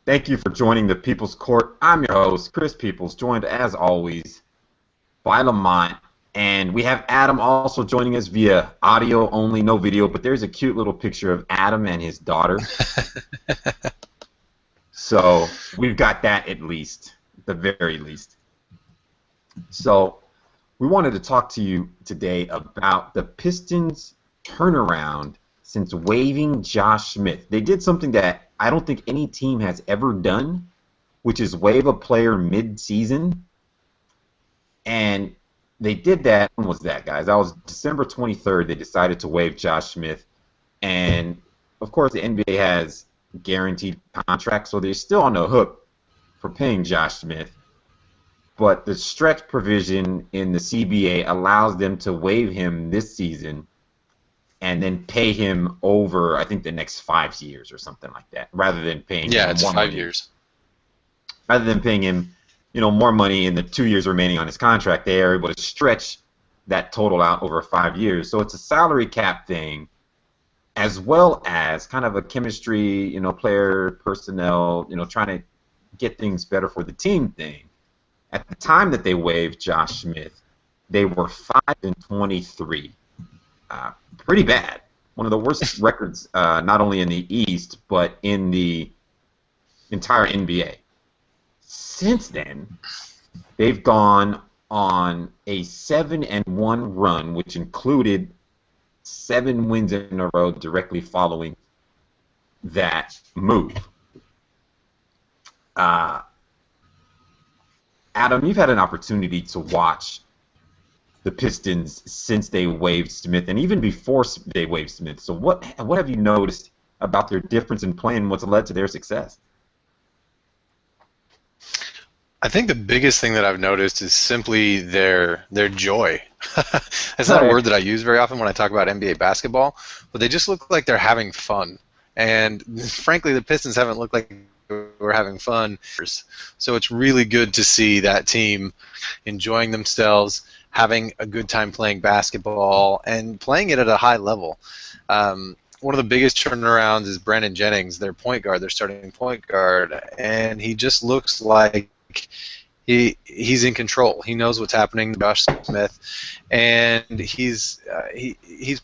Thank you for joining the People's Court. I'm your host, Chris Peoples, joined as always by Lamont. And we have Adam also joining us via audio only, no video, but there's a cute little picture of Adam and his daughter. So we've got that at least, at the very least. So we wanted to talk to you today about the Pistons' turnaround since waiving Josh Smith. They did something that I don't think any team has ever done, which is waive a player mid-season. And they did that. When was that, guys? That was December 23rd. They decided to waive Josh Smith. And, of course, the NBA has guaranteed contracts, so they're still on the hook for paying Josh Smith. But the stretch provision in the CBA allows them to waive him this season and then pay him over, I think, the next 5 years or something like that, rather than paying Yeah, him it's more 5 money. years. Rather than paying him, more money in the 2 years remaining on his contract, they are able to stretch that total out over 5 years. So it's a salary cap thing, as well as kind of a chemistry, player personnel, trying to get things better for the team thing. At the time that they waived Josh Smith, they were 5-23. Pretty bad. One of the worst records, not only in the East, but in the entire NBA. Since then, they've gone on a 7-1 run, which included 7 wins in a row directly following that move. Adam, you've had an opportunity to watch the Pistons since they waived Smith, and even before they waived Smith. So what have you noticed about their difference in play and what's led to their success? I think the biggest thing that I've noticed is simply their joy. It's not a word that I use very often when I talk about NBA basketball, but they just look like they're having fun. And frankly, the Pistons haven't looked like we're having fun. So it's really good to see that team enjoying themselves, having a good time playing basketball, and playing it at a high level. One of the biggest turnarounds is Brandon Jennings, their point guard, their starting point guard, and he just looks like he's in control. He knows what's happening to Josh Smith, and he's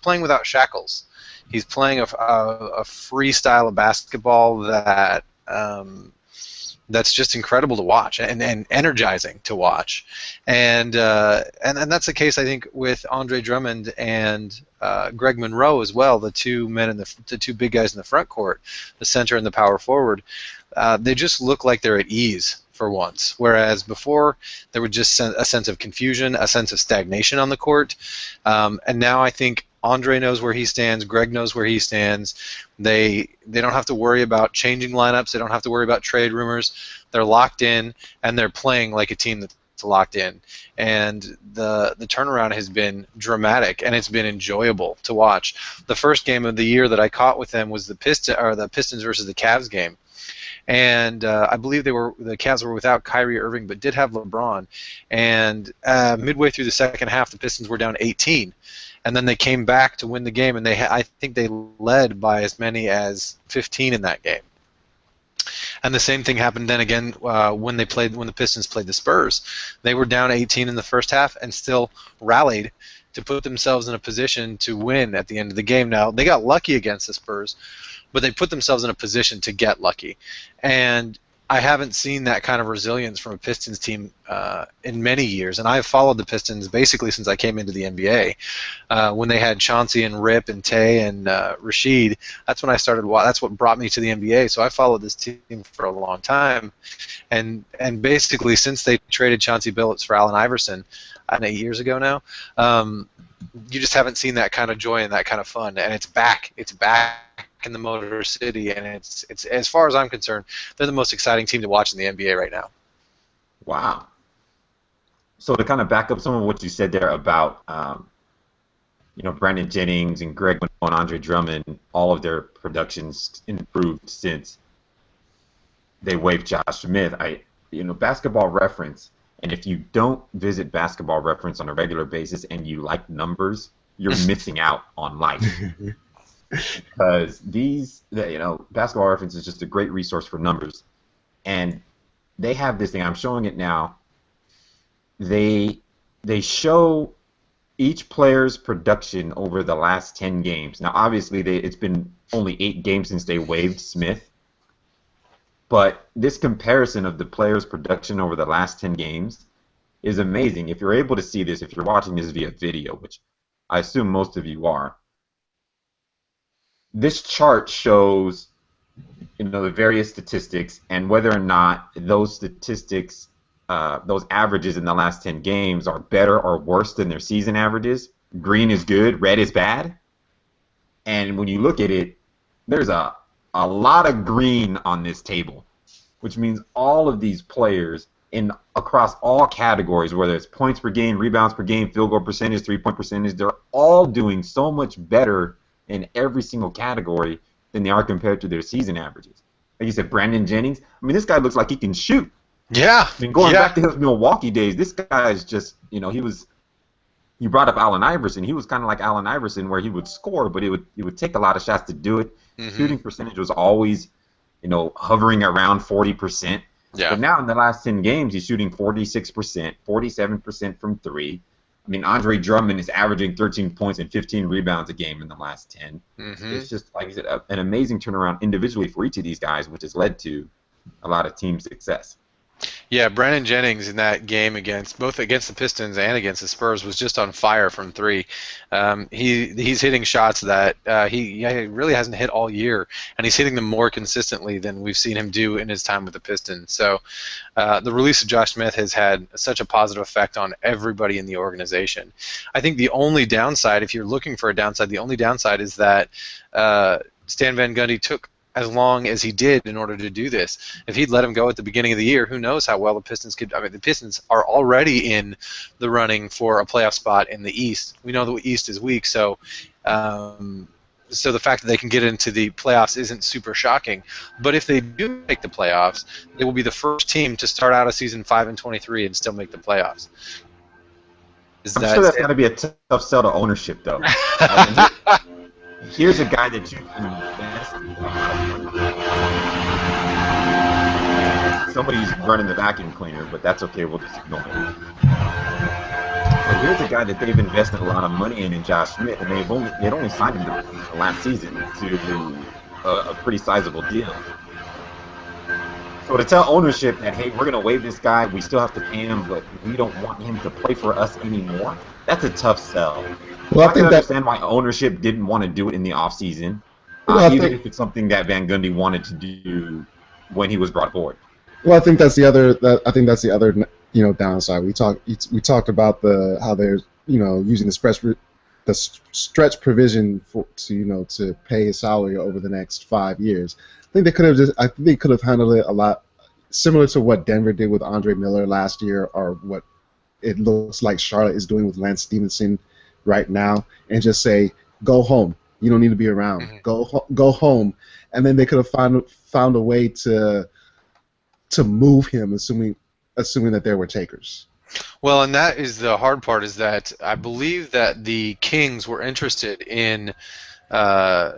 playing without shackles. He's playing a free style of basketball that's just incredible to watch and energizing to watch, and that's the case I think with Andre Drummond and Greg Monroe as well, the two big guys in the front court, the center and the power forward. They just look like they're at ease for once, whereas before there was just a sense of confusion, a sense of stagnation on the court, and now I think Andre knows where he stands. Greg knows where he stands. They don't have to worry about changing lineups. They don't have to worry about trade rumors. They're locked in, and they're playing like a team that's locked in. And the turnaround has been dramatic, and it's been enjoyable to watch. The first game of the year that I caught with them was the Pistons versus the Cavs game. And I believe the Cavs were without Kyrie Irving, but did have LeBron. And midway through the second half, the Pistons were down 18. And then they came back to win the game, and I think they led by as many as 15 in that game. And the same thing happened then again when the Pistons played the Spurs. They were down 18 in the first half and still rallied to put themselves in a position to win at the end of the game. Now, they got lucky against the Spurs, but they put themselves in a position to get lucky. And I haven't seen that kind of resilience from a Pistons team in many years, and I've followed the Pistons basically since I came into the NBA. When they had Chauncey and Rip and Tay and Rashid, that's when I started. That's what brought me to the NBA. So I followed this team for a long time, and basically since they traded Chauncey Billups for Allen Iverson, 8 years ago now, you just haven't seen that kind of joy and that kind of fun, and it's back. It's back in the Motor City, and it's as far as I'm concerned, they're the most exciting team to watch in the NBA right now. Wow. So to kind of back up some of what you said there about Brandon Jennings and Greg Monroe and Andre Drummond, all of their productions improved since they waived Josh Smith. Basketball Reference, and if you don't visit Basketball Reference on a regular basis and you like numbers, you're missing out on life. Because Basketball Reference is just a great resource for numbers. and they have this thing. I'm showing it now. They show each player's production over the last 10 games. Now, obviously, it's been only 8 games since they waived Smith, but this comparison of the players' production over the last 10 games is amazing. If you're able to see this, if you're watching this via video, which I assume most of you are, this chart shows the various statistics and whether or not those statistics, those averages in the last 10 games are better or worse than their season averages. Green is good, red is bad. And when you look at it, there's a lot of green on this table, which means all of these players across all categories, whether it's points per game, rebounds per game, field goal percentage, three-point percentage, they're all doing so much better in every single category than they are compared to their season averages. Like you said, Brandon Jennings, I mean, this guy looks like he can shoot. Yeah. I mean, going back to his Milwaukee days, this guy is just, you brought up Allen Iverson. He was kind of like Allen Iverson where he would score, but it would take a lot of shots to do it. Mm-hmm. Shooting percentage was always, hovering around 40%. Yeah. But now in the last 10 games, he's shooting 46%, 47% from 3. I mean, Andre Drummond is averaging 13 points and 15 rebounds a game in the last 10. Mm-hmm. It's just, like I said, an amazing turnaround individually for each of these guys, which has led to a lot of team success. Yeah, Brandon Jennings in that game both against the Pistons and against the Spurs was just on fire from 3. He's hitting shots that he really hasn't hit all year, and he's hitting them more consistently than we've seen him do in his time with the Pistons. So the release of Josh Smith has had such a positive effect on everybody in the organization. I think the only downside, if you're looking for a downside, the only downside is that Stan Van Gundy took as long as he did in order to do this. If he'd let him go at the beginning of the year, who knows how well the Pistons could. I mean, the Pistons are already in the running for a playoff spot in the East. We know the East is weak, so the fact that they can get into the playoffs isn't super shocking. But if they do make the playoffs, they will be the first team to start out a season 5-23 and still make the playoffs. I'm sure that's got to be a tough sell to ownership, though. Here's a guy that you can invest in. Somebody's running the vacuum cleaner, but that's okay. We'll just ignore it. But here's a guy that they've invested a lot of money in Josh Smith, and they'd only signed him last season to a pretty sizable deal. So to tell ownership that, hey, we're going to waive this guy, we still have to pay him, but we don't want him to play for us anymore, that's a tough sell. Well, I can understand why ownership didn't want to do it in the offseason, even if it's something that Van Gundy wanted to do when he was brought aboard. Well, I think that's the other. Downside. We talked about how they're using the stretch provision to pay his salary over the next 5 years. I think they could have handled it a lot similar to what Denver did with Andre Miller last year, or what it looks like Charlotte is doing with Lance Stevenson right now, and just say, go home. You don't need to be around. Mm-hmm. Go home. And then they could have found a way to move him, assuming that there were takers. Well, and that is the hard part, is that I believe that the Kings were interested in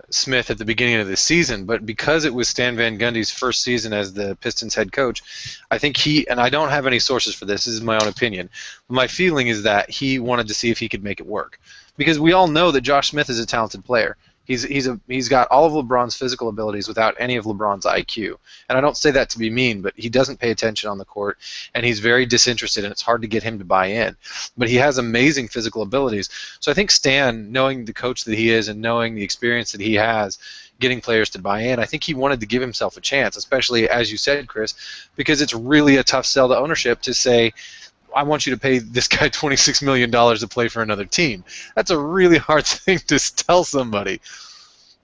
Smith at the beginning of the season, but because it was Stan Van Gundy's first season as the Pistons head coach, I think and I don't have any sources for this is my own opinion, but my feeling is that he wanted to see if he could make it work. Because we all know that Josh Smith is a talented player. He's got all of LeBron's physical abilities without any of LeBron's IQ. And I don't say that to be mean, but he doesn't pay attention on the court, and he's very disinterested, and it's hard to get him to buy in. But he has amazing physical abilities. So I think Stan, knowing the coach that he is and knowing the experience that he has, getting players to buy in, I think he wanted to give himself a chance, especially, as you said, Chris, because it's really a tough sell to ownership to say, I want you to pay this guy $26 million to play for another team. That's a really hard thing to tell somebody.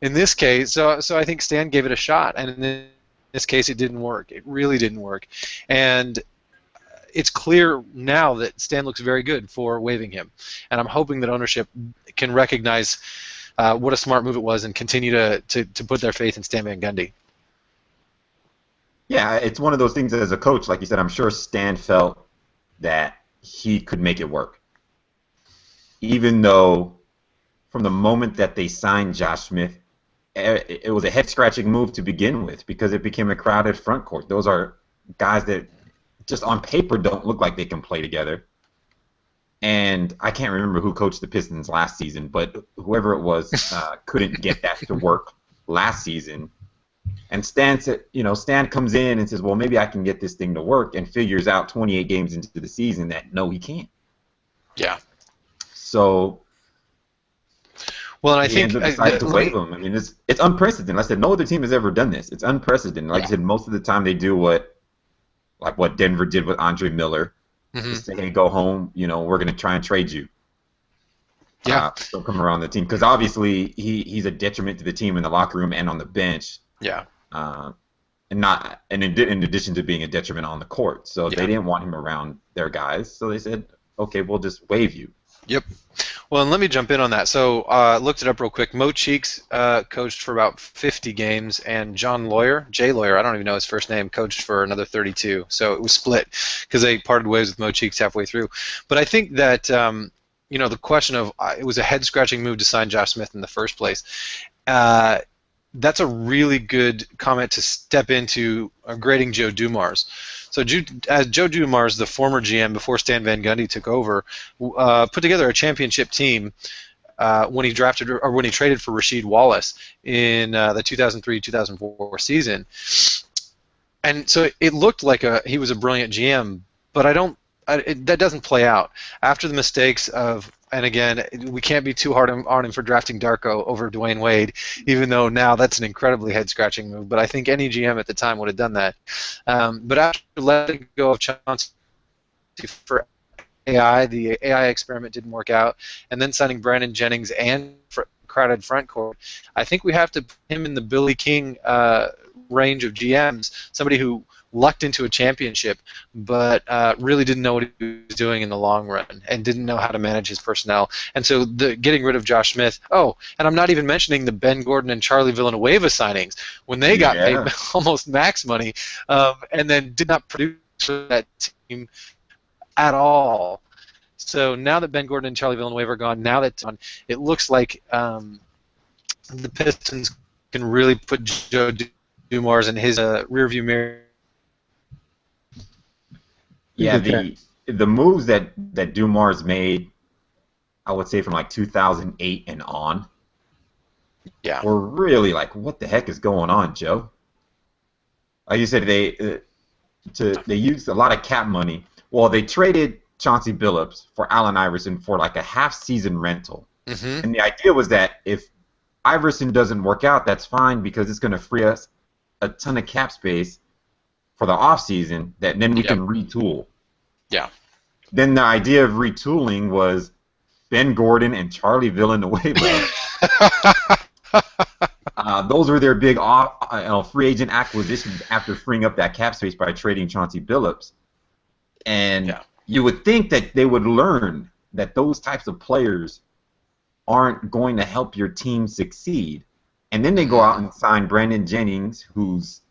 In this case, so I think Stan gave it a shot, and in this case it didn't work. It really didn't work. And it's clear now that Stan looks very good for waiving him. And I'm hoping that ownership can recognize what a smart move it was and continue to put their faith in Stan Van Gundy. Yeah, it's one of those things as a coach, like you said, I'm sure Stan felt that he could make it work. Even though from the moment that they signed Josh Smith, it was a head-scratching move to begin with because it became a crowded front court. Those are guys that just on paper don't look like they can play together. And I can't remember who coached the Pistons last season, but whoever it was couldn't get that to work last season. And Stan said, Stan comes in and says, well, maybe I can get this thing to work, and figures out 28 games into the season that no, he can't. Yeah. So, well, and I he think ends up deciding to waive him. I mean, it's unprecedented. Like I said, no other team has ever done this. It's unprecedented. Like I said, most of the time they do what Denver did with Andre Miller. Just say, hey, go home. We're going to try and trade you. Yeah. Don't come around the team, because obviously he's a detriment to the team in the locker room and on the bench. Yeah. In addition to being a detriment on the court. So they didn't want him around their guys. So they said, okay, we'll just waive you. Yep. Well, and let me jump in on that. So looked it up real quick. Mo Cheeks coached for about 50 games, and Jay Lawyer, I don't even know his first name, coached for another 32. So it was split because they parted ways with Mo Cheeks halfway through. But I think that the question of it was a head-scratching move to sign Josh Smith in the first place. That's a really good comment to step into grading Joe Dumars. So Joe Dumars, the former GM before Stan Van Gundy took over, put together a championship team when he traded for Rasheed Wallace in the 2003-2004 season. And so it looked like he was a brilliant GM, but that doesn't play out. After the mistakes of, and again, we can't be too hard on him for drafting Darko over Dwayne Wade, even though now that's an incredibly head-scratching move. But I think any GM at the time would have done that. But after letting go of Chauncey for AI, the AI experiment didn't work out, and then signing Brandon Jennings and crowded front court, I think we have to put him in the Billy King range of GMs, somebody who lucked into a championship, but really didn't know what he was doing in the long run and didn't know how to manage his personnel. And so getting rid of Josh Smith, and I'm not even mentioning the Ben Gordon and Charlie Villanueva signings when they got paid almost max money and then did not produce for that team at all. So now that Ben Gordon and Charlie Villanueva are gone, it looks like the Pistons can really put Joe Dumars in his rearview mirror. Yeah, the moves that Dumars made, I would say from like 2008 and on, were really like, what the heck is going on, Joe? Like you said, they used a lot of cap money. Well, they traded Chauncey Billups for Allen Iverson for like a half-season rental. Mm-hmm. And the idea was that if Iverson doesn't work out, that's fine, because it's going to free us a ton of cap space for the offseason that then we can retool. Yeah. Then the idea of retooling was Ben Gordon and Charlie Villanueva. Those were their big free agent acquisitions after freeing up that cap space by trading Chauncey Billups. And you would think that they would learn that those types of players aren't going to help your team succeed. And then they go out and sign Brandon Jennings, who's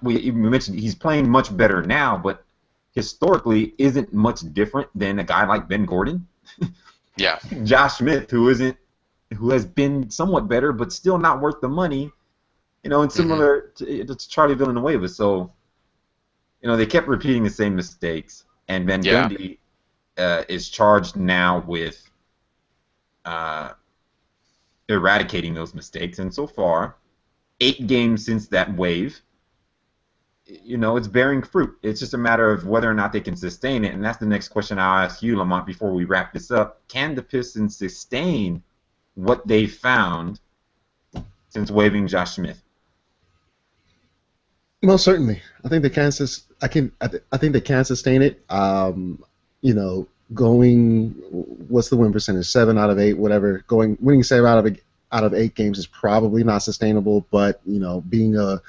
we mentioned he's playing much better now, but historically isn't much different than a guy like Ben Gordon. Yeah. Josh Smith, who has been somewhat better, but still not worth the money, and similar to Charlie Villanueva. So, they kept repeating the same mistakes, and Van Gundy is charged now with eradicating those mistakes. And so far, 8 games since that wave, it's bearing fruit. It's just a matter of whether or not they can sustain it. And that's the next question I'll ask you, Lamont, before we wrap this up. Can the Pistons sustain what they found since waiving Josh Smith? Most certainly. I think they can. I think they can sustain it. Going, what's the win percentage? 7 out of 8, whatever. Winning 7 out of 8 games is probably not sustainable. But being a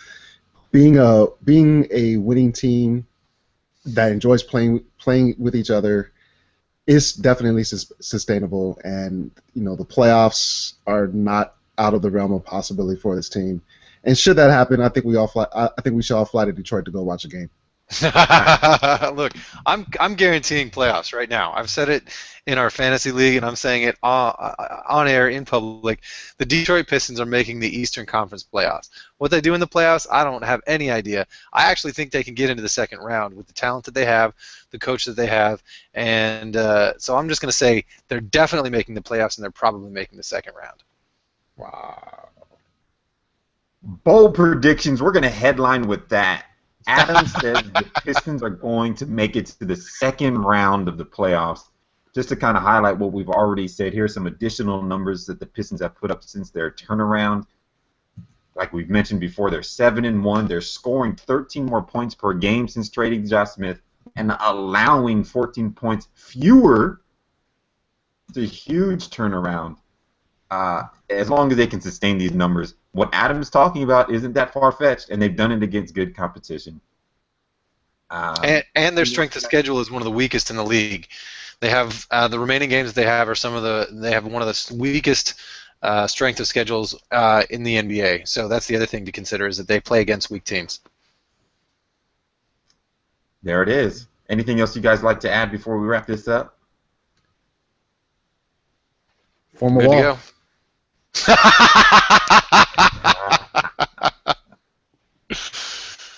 winning team that enjoys playing with each other is definitely sustainable. And the playoffs are not out of the realm of possibility for this team. And should that happen, I think we should all fly to Detroit to go watch a game. Look, I'm guaranteeing playoffs right now. I've said it in our fantasy league, and I'm saying it on air in public. The Detroit Pistons are making the Eastern Conference playoffs. What they do in the playoffs, I don't have any idea. I actually think they can get into the second round with the talent that they have, the coach that they have, and so I'm just going to say they're definitely making the playoffs, and they're probably making the second round. Wow. Bold predictions. We're going to headline with that. Adam says the Pistons are going to make it to the second round of the playoffs. Just to kind of highlight what we've already said, here's some additional numbers that the Pistons have put up since their turnaround. Like we've mentioned before, they're 7-1. They're scoring 13 more points per game since trading Josh Smith and allowing 14 points fewer. It's a huge turnaround. As long as they can sustain these numbers, what Adam's talking about isn't that far-fetched, and they've done it against good competition. And their strength of schedule is one of the weakest in the league. They have the remaining games they have are they have one of the weakest strength of schedules in the NBA. So that's the other thing to consider is that they play against weak teams. There it is. Anything else you guys like to add before we wrap this up? Form a Good wall. to go.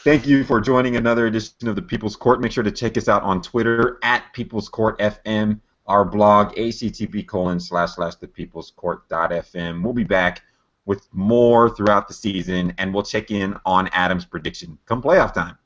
Thank you for joining another edition of the People's Court. Make sure to check us out on Twitter at People's Court FM, our blog, http://thepeoplescourt.fm. We'll be back with more throughout the season, and we'll check in on Adam's prediction come playoff time.